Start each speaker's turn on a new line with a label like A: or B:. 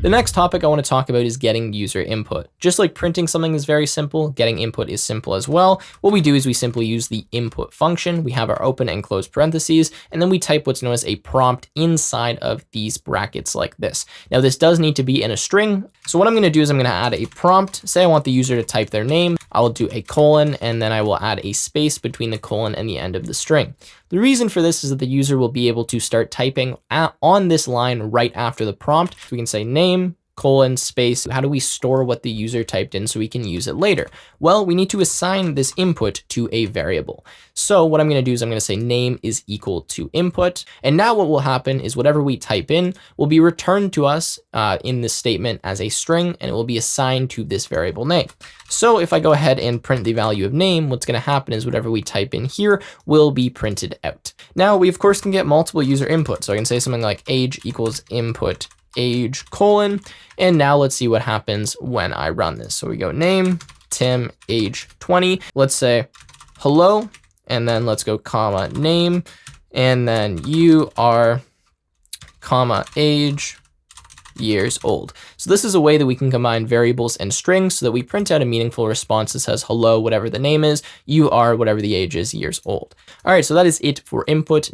A: The next topic I want to talk about is getting user input. Just like printing something is very simple, getting input is simple as well. What we do is we simply use the input function. We have our open and close parentheses, and then we type what's known as a prompt inside of these brackets like this. Now this does need to be in a string. So what I'm going to do is I'm going to add a prompt. Say I want the user to type their name. I will do a colon, and then I will add a space between the colon and the end of the string. The reason for this is that the user will be able to start typing on this line right after the prompt. We can say name, colon, space. How do we store what the user typed in so we can use it later? Well, we need to assign this input to a variable. So what I'm going to do is I'm going to say name is equal to input. And now what will happen is whatever we type in will be returned to us in this statement as a string, and it will be assigned to this variable name. So if I go ahead and print the value of name, what's going to happen is whatever we type in here will be printed out. Now we of course can get multiple user input. So I can say something like age equals input age colon, and now let's see what happens when I run this. So we go name, Tim, age 20. Let's say hello, and then let's go comma name, and then you are comma age years old. So this is a way that we can combine variables and strings so that we print out a meaningful response that says hello, whatever the name is, you are, whatever the age is, years old. All right, so that is it for input.